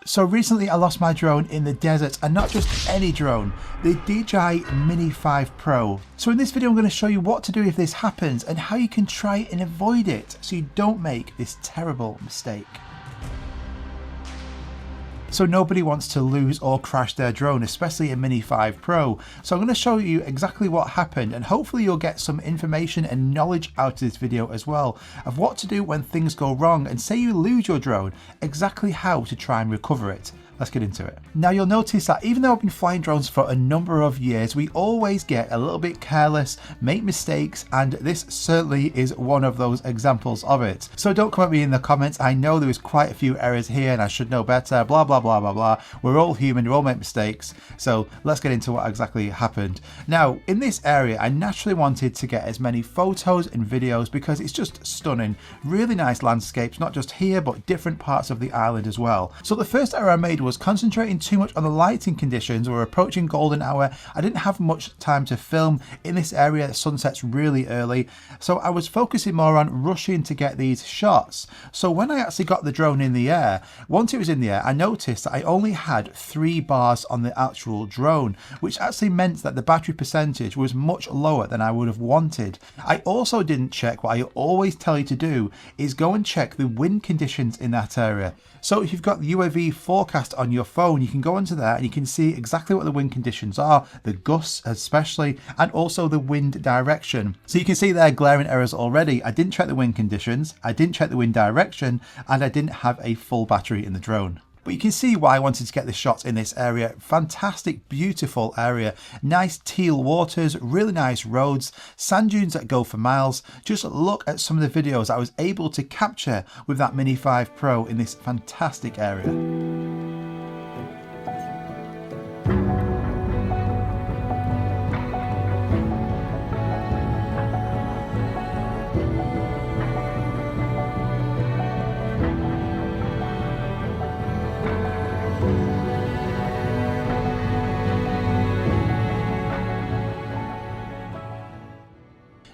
So recently I lost my drone in the desert, and not just any drone, the DJI Mini 5 Pro. So in this video I'm going to show you what to do if this happens and how you can try and avoid it so you don't make this terrible mistake. So nobody wants to lose or crash their drone, especially a Mini 5 Pro. So I'm going to show you exactly what happened, and hopefully you'll get some information and knowledge out of this video as well of what to do when things go wrong, and say you lose your drone, exactly how to try and recover it. Let's get into it. Now you'll notice that even though I've been flying drones for a number of years, we always get a little bit careless, make mistakes, and this certainly is one of those examples of it. So don't come at me in the comments. I know there is quite a few errors here and I should know better, blah, blah, blah, blah, blah. We're all human, we all make mistakes. So let's get into what exactly happened. Now, in this area, I naturally wanted to get as many photos and videos because it's just stunning. Really nice landscapes, not just here, but different parts of the island as well. So the first error I made was concentrating too much on the lighting conditions. We're approaching golden hour. I didn't have much time to film in this area. The sun sets really early, so I was focusing more on rushing to get these shots. So when I actually got the drone in the air, once it was in the air, I noticed that I only had 3 bars on the actual drone, which actually meant that the battery percentage was much lower than I would have wanted. I also didn't check what I always tell you to do, is go and check the wind conditions in that area. So if you've got the UAV forecast on your phone, you can go onto there and you can see exactly what the wind conditions are, the gusts especially, and also the wind direction. So you can see there glaring errors already. I didn't check the wind conditions, I didn't check the wind direction, and I didn't have a full battery in the drone. But you can see why I wanted to get the shots in this area. Fantastic, beautiful area. Nice teal waters, really nice roads, sand dunes that go for miles. Just look at some of the videos I was able to capture with that Mini 5 Pro in this fantastic area.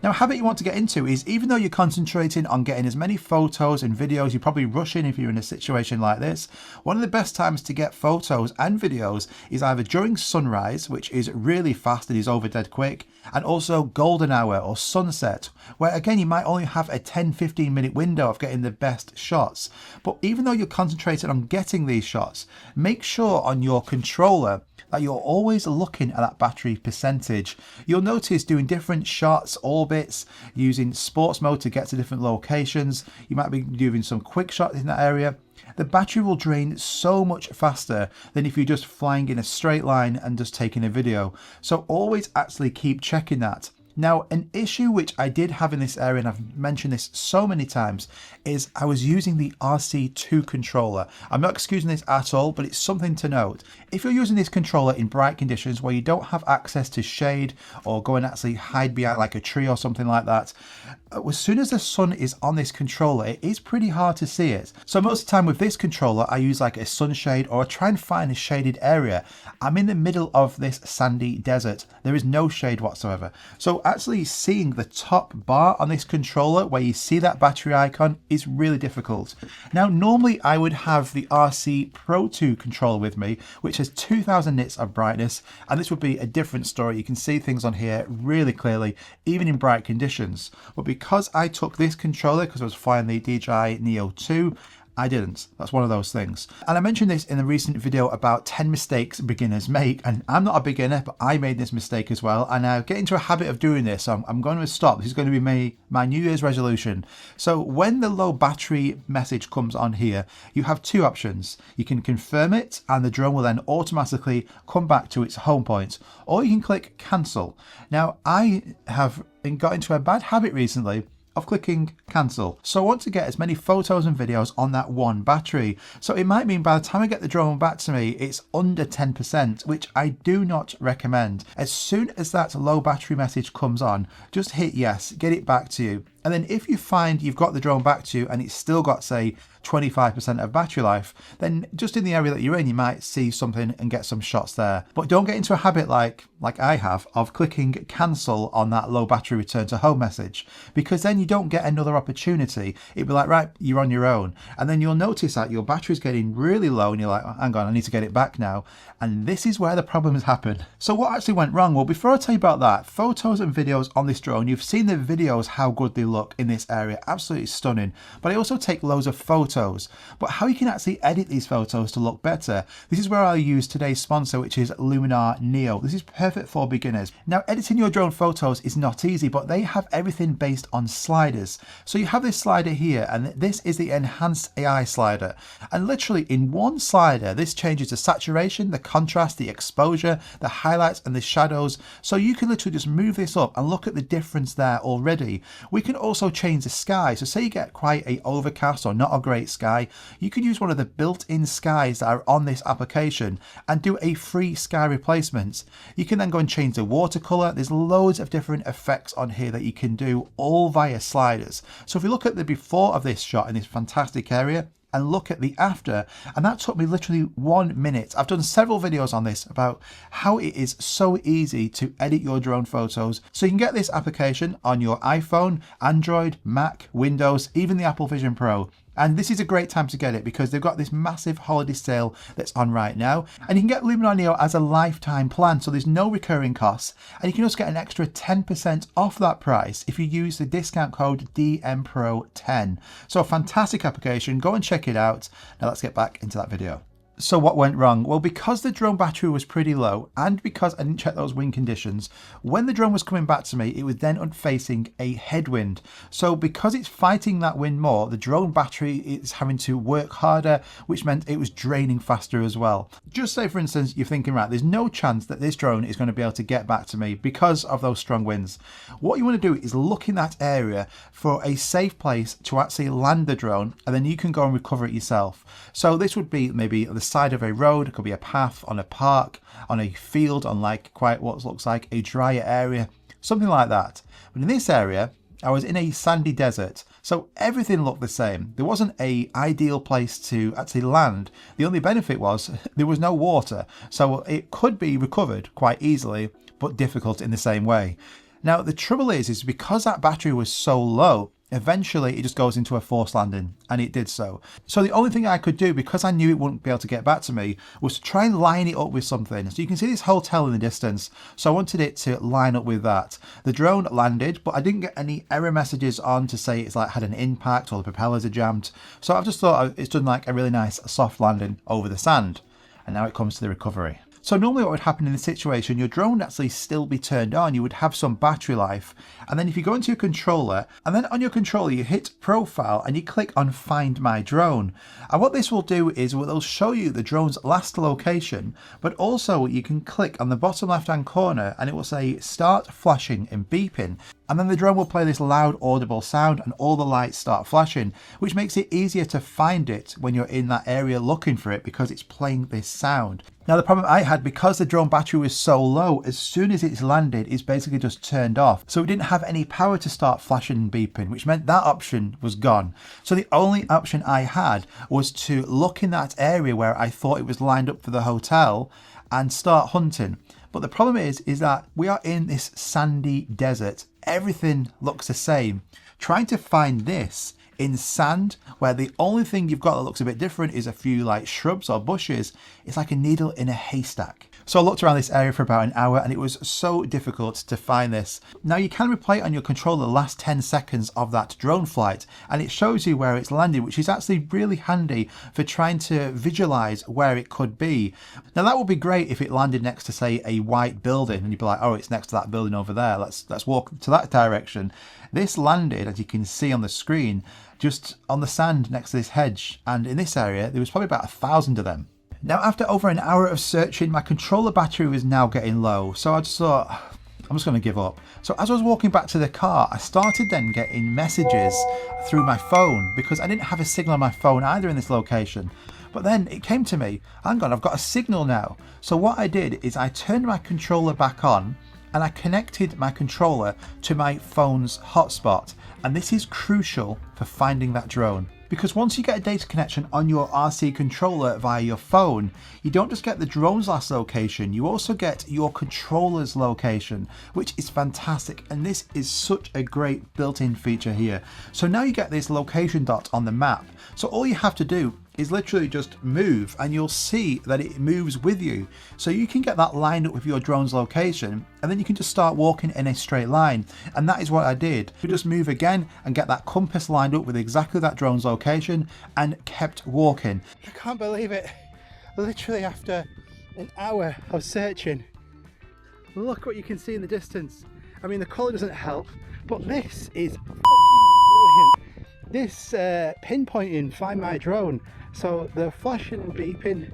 Now, a habit you want to get into is, even though you're concentrating on getting as many photos and videos, you're probably rushing if you're in a situation like this. One of the best times to get photos and videos is either during sunrise, which is really fast and is over dead quick, and also golden hour or sunset, where again you might only have a 10-15 minute window of getting the best shots. But even though you're concentrating on getting these shots, make sure on your controller that you're always looking at that battery percentage. You'll notice doing different shots, orbits, using sports mode to get to different locations. You might be doing some quick shots in that area. The battery will drain so much faster than if you're just flying in a straight line and just taking a video. So always actually keep checking that. Now, an issue which I did have in this area, and I've mentioned this so many times, is I was using the RC2 controller. I'm not excusing this at all, but it's something to note. If you're using this controller in bright conditions where you don't have access to shade or go and actually hide behind like a tree or something like that, as soon as the sun is on this controller, it is pretty hard to see it. So most of the time with this controller, I use like a sunshade or I try and find a shaded area. I'm in the middle of this sandy desert. There is no shade whatsoever. So actually seeing the top bar on this controller where you see that battery icon is really difficult. Now, normally I would have the RC Pro 2 controller with me, which has 2000 nits of brightness, and this would be a different story. You can see things on here really clearly, even in bright conditions. But because I took this controller, because I was flying the DJI Neo 2, I didn't. That's one of those things. And I mentioned this in a recent video about 10 mistakes beginners make, and I'm not a beginner, but I made this mistake as well, and I get into a habit of doing this, so I'm going to stop. This is going to be my New Year's resolution. So when the low battery message comes on here, you have 2 options. You can confirm it and the drone will then automatically come back to its home point, or you can click cancel. Now, I have got into a bad habit recently of clicking cancel. So I want to get as many photos and videos on that one battery. So it might mean by the time I get the drone back to me, it's under 10%, which I do not recommend. As soon as that low battery message comes on, just hit yes, get it back to you. And then if you find you've got the drone back to you and it's still got, say, 25% of battery life, then just in the area that you're in, you might see something and get some shots there. But don't get into a habit like I have of clicking cancel on that low battery return to home message, because then you don't get another opportunity. It'd be like, right, you're on your own. And then you'll notice that your battery's getting really low and you're like, oh, hang on, I need to get it back now. And this is where the problems happen. So what actually went wrong? Well, before I tell you about that, photos and videos on this drone, you've seen the videos, how good they look in this area, absolutely stunning. But I also take loads of photos. But how you can actually edit these photos to look better, this is where I use today's sponsor, which is Luminar Neo. This is perfect for beginners. Now, editing your drone photos is not easy, but they have everything based on sliders. So you have this slider here, and this is the enhanced AI slider. And literally in one slider, this changes the saturation, the contrast, the exposure, the highlights and the shadows. So you can literally just move this up and look at the difference there already. We can also change the sky. So say you get quite a overcast or not a great sky, you can use one of the built-in skies that are on this application and do a free sky replacement. You can then go and change the watercolor. There's loads of different effects on here that you can do all via sliders. So if we look at the before of this shot in this fantastic area, and look at the after, and that took me literally 1 minute. I've done several videos on this about how it is so easy to edit your drone photos. So you can get this application on your iPhone, Android, Mac, Windows, even the Apple Vision Pro. And this is a great time to get it because they've got this massive holiday sale that's on right now. And you can get Luminar Neo as a lifetime plan, so there's no recurring costs. And you can also get an extra 10% off that price if you use the discount code DMPRO10. So a fantastic application, go and check it out. Now let's get back into that video. So what went wrong? Well, because the drone battery was pretty low and because I didn't check those wind conditions, when the drone was coming back to me, it was then facing a headwind. So because it's fighting that wind more, the drone battery is having to work harder, which meant it was draining faster as well. Just say, for instance, you're thinking, right, there's no chance that this drone is going to be able to get back to me because of those strong winds. What you want to do is look in that area for a safe place to actually land the drone, and then you can go and recover it yourself. So this would be maybe the side of a road, it could be a path, on a park, on a field, on like quite what looks like a drier area, something like that. But in this area, I was in a sandy desert, so everything looked the same. There wasn't an ideal place to actually land. The only benefit was there was no water, so it could be recovered quite easily, but difficult in the same way. Now the trouble is because that battery was so low, eventually it just goes into a forced landing, and it did so. So the only thing I could do, because I knew it wouldn't be able to get back to me, was to try and line it up with something. So you can see this hotel in the distance, so I wanted it to line up with that. The drone landed, but I didn't get any error messages on to say it's like had an impact or the propellers are jammed. So I've just thought it's done like a really nice soft landing over the sand. And now it comes to the recovery. So normally what would happen in this situation, your drone would actually still be turned on, you would have some battery life, and then if you go into your controller, and then on your controller you hit profile and you click on find my drone. And what this will do is it'll show you the drone's last location, but also you can click on the bottom left hand corner and it will say start flashing and beeping. And then the drone will play this loud audible sound and all the lights start flashing, which makes it easier to find it when you're in that area looking for it because it's playing this sound. Now the problem I had, because the drone battery was so low, as soon as it's landed, it's basically just turned off. So it didn't have any power to start flashing and beeping, which meant that option was gone. So the only option I had was to look in that area where I thought it was lined up for the hotel and start hunting. But the problem is that we are in this sandy desert. Everything looks the same. Trying to find this in sand, where the only thing you've got that looks a bit different is a few like shrubs or bushes, it's like a needle in a haystack. So I looked around this area for about an hour and it was so difficult to find this. Now you can replay on your controller the last 10 seconds of that drone flight and it shows you where it's landed, which is actually really handy for trying to visualize where it could be. Now that would be great if it landed next to, say, a white building and you'd be like, oh, it's next to that building over there, let's walk to that direction. This landed, as you can see on the screen, just on the sand next to this hedge, and in this area there was probably about 1,000 of them. Now after over an hour of searching, my controller battery was now getting low, so I just thought, I'm just going to give up. So as I was walking back to the car, I started then getting messages through my phone because I didn't have a signal on my phone either in this location. But then it came to me, hang on, I've got a signal now. So what I did is I turned my controller back on and I connected my controller to my phone's hotspot. And this is crucial for finding that drone. because once you get a data connection on your RC controller via your phone, you don't just get the drone's last location, you also get your controller's location, which is fantastic, and this is such a great built-in feature here. So now you get this location dot on the map, so all you have to do is literally just move and you'll see that it moves with you. So you can get that lined up with your drone's location, and then you can just start walking in a straight line. And that is what I did. We just move again and get that compass lined up with exactly that drone's location and kept walking. I can't believe it. Literally after an hour of searching, look what you can see in the distance. I mean, the colour doesn't help, but this is brilliant. This pinpointing Find My Drone. So the flashing and beeping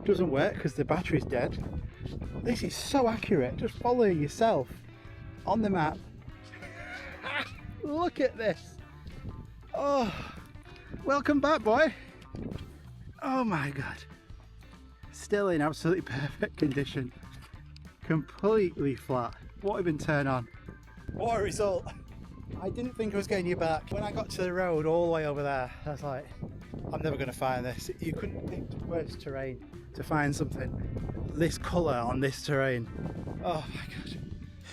doesn't work because the battery's dead. This is so accurate. Just follow yourself on the map. Look at this. Oh, welcome back, boy. Oh my God. Still in absolutely perfect condition. Completely flat. Won't even turn on. What a result. I didn't think I was getting you back. When I got to the road all the way over there, I was like, I'm never going to find this. You couldn't pick worse terrain to find something. This colour on this terrain. Oh my God.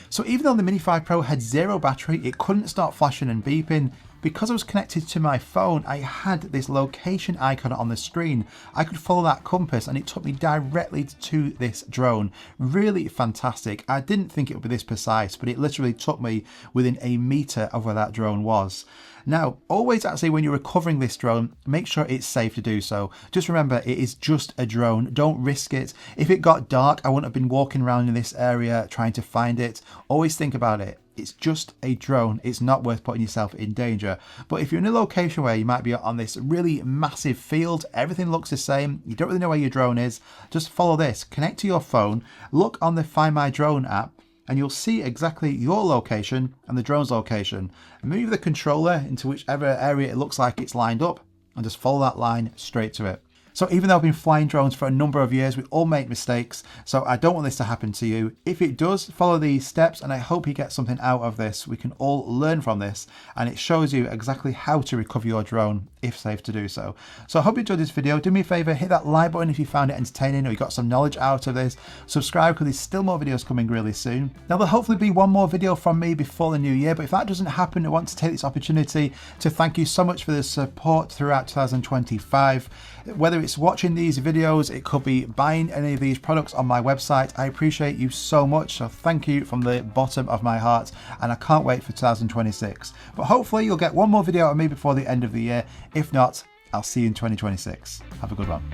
So even though the Mini 5 Pro had zero battery, it couldn't start flashing and beeping. Because I was connected to my phone, I had this location icon on the screen. I could follow that compass and it took me directly to this drone. Really fantastic. I didn't think it would be this precise, but it literally took me within a meter of where that drone was. Now, always actually when you're recovering this drone, make sure it's safe to do so. Just remember, it is just a drone. Don't risk it. If it got dark, I wouldn't have been walking around in this area trying to find it. Always think about it. It's just a drone. It's not worth putting yourself in danger. But if you're in a location where you might be on this really massive field, everything looks the same, you don't really know where your drone is, just follow this. Connect to your phone, look on the Find My Drone app, and you'll see exactly your location and the drone's location. Move the controller into whichever area it looks like it's lined up and just follow that line straight to it. So even though I've been flying drones for a number of years, we all make mistakes. So I don't want this to happen to you. If it does, follow these steps and I hope you get something out of this. We can all learn from this and it shows you exactly how to recover your drone if safe to do so. So I hope you enjoyed this video. Do me a favor, hit that like button if you found it entertaining or you got some knowledge out of this. Subscribe because there's still more videos coming really soon. Now there'll hopefully be one more video from me before the new year, but if that doesn't happen, I want to take this opportunity to thank you so much for the support throughout 2025. Whether it's watching these videos, it could be buying any of these products on my website. I appreciate you so much, so thank you from the bottom of my heart, and I can't wait for 2026. But hopefully you'll get one more video of me before the end of the year. If not, I'll see you in 2026. Have a good one.